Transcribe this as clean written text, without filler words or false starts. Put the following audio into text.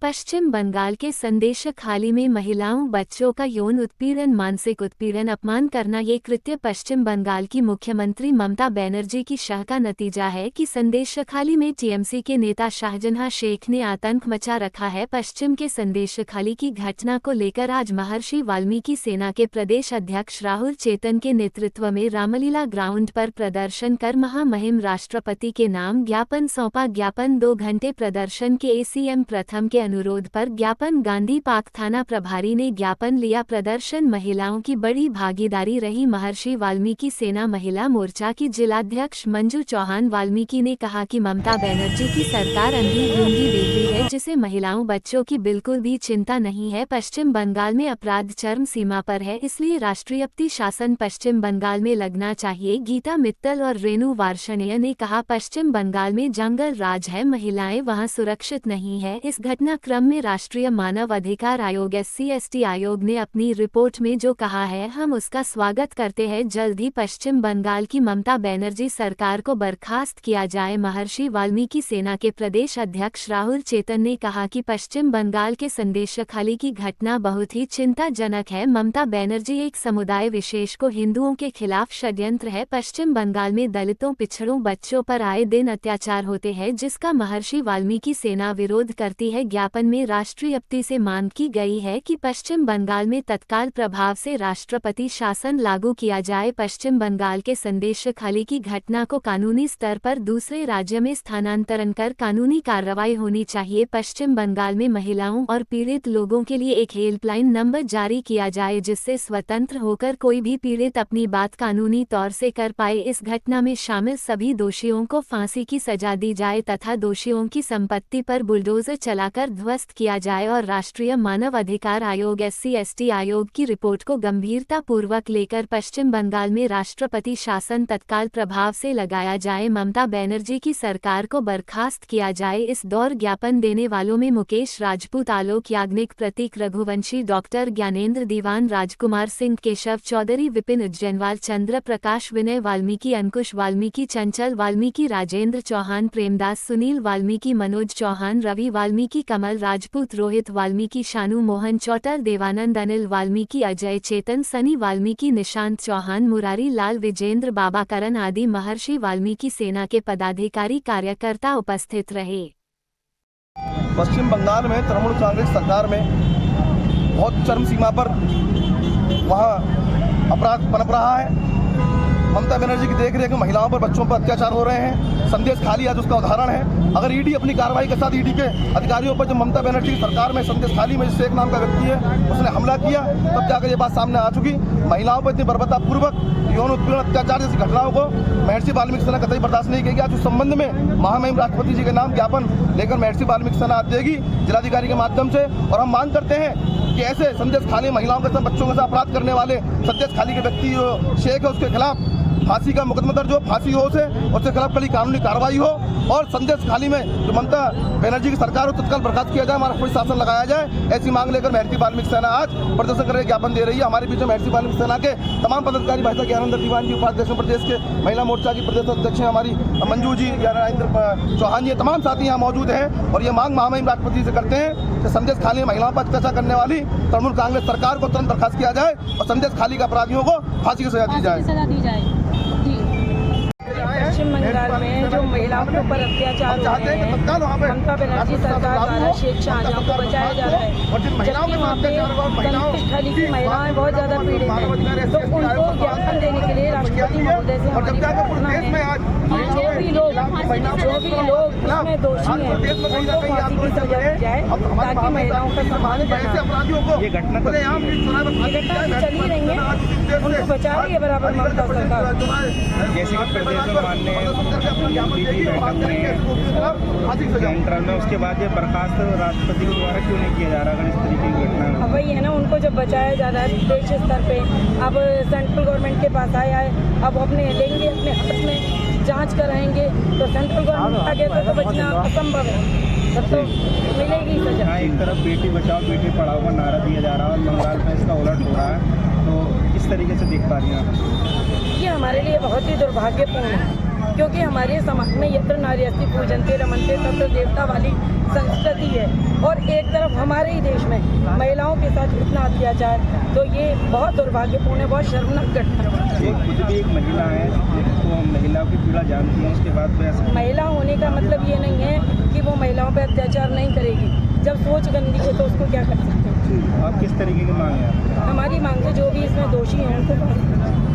पश्चिम बंगाल के संदेशखाली में महिलाओं बच्चों का यौन उत्पीड़न मानसिक उत्पीड़न अपमान करना ये कृत्य पश्चिम बंगाल की मुख्यमंत्री ममता बनर्जी की शाह का नतीजा है कि संदेशखाली में टीएमसी के नेता शाहजहां शेख ने आतंक मचा रखा है। पश्चिम के संदेशखाली की घटना को लेकर आज महर्षि वाल्मीकि सेना के प्रदेश अध्यक्ष राहुल चेतन के नेतृत्व में रामलीला ग्राउंड पर प्रदर्शन कर महामहिम राष्ट्रपति के नाम ज्ञापन सौंपा। ज्ञापन 2 घंटे प्रदर्शन के एसीएम प्रथम के अनुरोध पर ज्ञापन गांधी पार्क थाना प्रभारी ने ज्ञापन लिया। प्रदर्शन महिलाओं की बड़ी भागीदारी रही। महर्षि वाल्मीकि सेना महिला मोर्चा की जिलाध्यक्ष मंजू चौहान वाल्मीकि ने कहा कि ममता बनर्जी की सरकार अंधी गूंगी देती है जिसे महिलाओं बच्चों की बिल्कुल भी चिंता नहीं है। पश्चिम बंगाल में अपराध चरम सीमा पर है, इसलिए राष्ट्रीयपति शासन पश्चिम बंगाल में लगना चाहिए। गीता मित्तल और रेणु वार्ष्णेय ने कहा पश्चिम बंगाल में जंगल राज है, महिलाएं वहां सुरक्षित नहीं है। इस घटनाक्रम में राष्ट्रीय मानव अधिकार आयोग SC/ST आयोग ने अपनी रिपोर्ट में जो कहा है हम उसका स्वागत करते हैं। जल्द ही पश्चिम बंगाल की ममता बनर्जी सरकार को बर्खास्त किया जाए। महर्षि वाल्मीकि सेना के प्रदेश अध्यक्ष राहुल चेतन ने कहा कि पश्चिम बंगाल के संदेशखाली की घटना बहुत ही चिंताजनक है। ममता बनर्जी एक समुदाय विशेष को हिंदुओं के खिलाफ षड्यंत्र है। पश्चिम बंगाल में दलितों पिछड़ों बच्चों पर आए दिन अत्याचार होते हैं जिसका महर्षि वाल्मीकि सेना विरोध करती है। ज्ञापन में राष्ट्रीयपति से मांग की गई है कि पश्चिम बंगाल में तत्काल प्रभाव से राष्ट्रपति शासन लागू किया जाए। पश्चिम बंगाल के संदेशखाली की घटना को कानूनी स्तर पर दूसरे राज्य में स्थानांतरण कर कानूनी कार्रवाई होनी चाहिए। पश्चिम बंगाल में महिलाओं और पीड़ित लोगों के लिए एक हेल्पलाइन नंबर जारी किया जाए जिससे स्वतंत्र होकर कोई भी पीड़ित अपनी बात कानूनी तौर से कर पाए। इस घटना में शामिल सभी दोषियों को फांसी की सजा दी जाए तथा दोषियों की संपत्ति पर बुलडोजर चलाकर ध्वस्त किया जाए और राष्ट्रीय मानव अधिकार आयोग SC/ST आयोग की रिपोर्ट को गंभीरता पूर्वक लेकर पश्चिम बंगाल में राष्ट्रपति शासन तत्काल प्रभाव से लगाया जाए। ममता बनर्जी की सरकार को बर्खास्त किया जाए। इस दौर ज्ञापन देने वालों में मुकेश राजपूत, आलोक याग्निक, प्रतीक रघुवंशी, डॉक्टर ज्ञानेंद्र दीवान, राजकुमार सिंह, केशव चौधरी, विपिन उज्जैनवाल, चंद्र प्रकाश, विनय वाल्मीकि, अंकुश वाल्मीकि, चंचल वाल्मीकि, राजेंद्र चौहान, प्रेमदास, सुनील वाल्मीकि, मनोज चौहान, रवि वाल्मीकि, कमल राजपूत, रोहित वाल्मीकि, शानू मोहन चौटर, देवानंद, अनिल वाल्मीकि, अजय चेतन, सनी वाल्मीकि, निशांत चौहान, मुरारी लाल, विजेंद्र बाबाकरण आदि महर्षि वाल्मीकि सेना के पदाधिकारी कार्यकर्ता उपस्थित रहे। पश्चिम बंगाल में तृणमूल कांग्रेस सरकार में बहुत चरम सीमा पर वहाँ अपराध पनप रहा है। ममता बनर्जी की देखरेख में महिलाओं पर बच्चों पर अत्याचार हो रहे हैं। संदेशखाली आज उसका उदाहरण है। अगर ईडी अपनी कार्रवाई के साथ ईडी के अधिकारियों पर जो ममता बनर्जी की सरकार में संदेशखाली में शेख नाम का व्यक्ति है उसने हमला किया तब जाकर ये बात सामने आ चुकी। महिलाओं पर इतनी बर्बरतापूर्वक यौन उत्पीड़न अत्याचार जैसी घटनाओं को महर्षि वाल्मीकि सेना कतई बर्दाश्त नहीं करेगी। आज उस संबंध में महामहिम राष्ट्रपति जी के नाम ज्ञापन लेकर महर्षि वाल्मीकि सेना देगी जिलाधिकारी के माध्यम से। और हम मांग करते हैं कि ऐसे संदेशखाली महिलाओं के साथ बच्चों के साथ अपराध करने वाले संदेशखाली के व्यक्ति जो शेख है उसके खिलाफ फांसी का मुकदमा दर्ज हो, फांसी हो उसे, उसके खिलाफ कड़ी कानूनी कार्रवाई हो और संदेशखाली में जो ममता बनर्जी की सरकार हो तत्काल बर्खास्त किया जाए, हमारा कोई शासन लगाया जाए। ऐसी मांग लेकर महर्षि वाल्मीकि सेना आज प्रदर्शन कर रही ज्ञापन दे रही है। हमारे बीच में महर्षि वाल्मीकि सेना के तमाम पदाधिकारी भाई ज्ञानेंद्र दीवान जी उपाध्यक्ष प्रदेश के, महिला मोर्चा की प्रदेश अध्यक्ष हमारी मंजू जी, ज्ञानेंद्र चौहान जी, तमाम साथी यहाँ मौजूद हैं और ये मांग महामहिम राष्ट्रपति से करते हैं कि संदेशखाली में महिलाओं पर अत्याचार करने वाली तृणमूल कांग्रेस सरकार को तुरंत बर्खास्त किया जाए और संदेशखाली के अपराधियों को फांसी की सजा दी जाए। पश्चिम बंगाल में जो महिलाओं के ऊपर अत्याचार हो रहे हैं, ममता बनर्जी सरकार द्वारा शेख शाहजहां को बचाया जा रहा है, जबकि वहाँ पे संदेशखाली की महिलाएं बहुत ज़्यादा पीड़ित हैं। तो उनको ज्ञापन देने के लिए राष्ट्रपति महोदय से हमारी प्रार्थना है कि जो भी लोग इसमें दोषी हैं उनको फांसी की सजा दी जाए ताकि महिलाओं का सम्मान बना। ये घटना चल ही रही है, उनको बचा रही है बराबर ममता सरकार। जैसे सेंट्रल में उसके बाद ये बर्खास्त राष्ट्रपति के द्वारा क्यों नहीं किया जा रहा अगर इस तरीके की घटना? अब वही है ना, उनको जब बचाया जा रहा है देश स्तर पे, अब सेंट्रल गवर्नमेंट के पास आया है, अब अपने लेंगे अपने हाथ में जांच कराएंगे तो सेंट्रल गवर्नमेंट आगे तो बचना असंभव है, तब तो मिलेगी सजा। एक तरफ बेटी बचाओ बेटी पढ़ाओ का नारा दिया जा रहा है और बंगाल में इसका उलट हो रहा है, तो किस तरीके से देख पा रही हैं आप? ये हमारे लिए बहुत ही दुर्भाग्यपूर्ण है क्योंकि हमारे समाज में यत्र नार्यस्ति पूजन्ते रमन्ते तत्र देवता वाली संस्कृति है और एक तरफ हमारे ही देश में महिलाओं के साथ इतना अत्याचार, तो ये बहुत दुर्भाग्यपूर्ण है, बहुत शर्मनाक घटना है। खुद भी एक महिला है, तो महिलाओं की पीड़ा जानती है, उसके बाद भी ऐसा महिला होने का मतलब ये नहीं है कि वो महिलाओं पर अत्याचार नहीं करेगी। जब सोच गंदी है तो उसको क्या कर सकते हैं। आप किस तरीके की मांग है? हमारी मांग है जो भी इसमें दोषी हैं उनको फांसी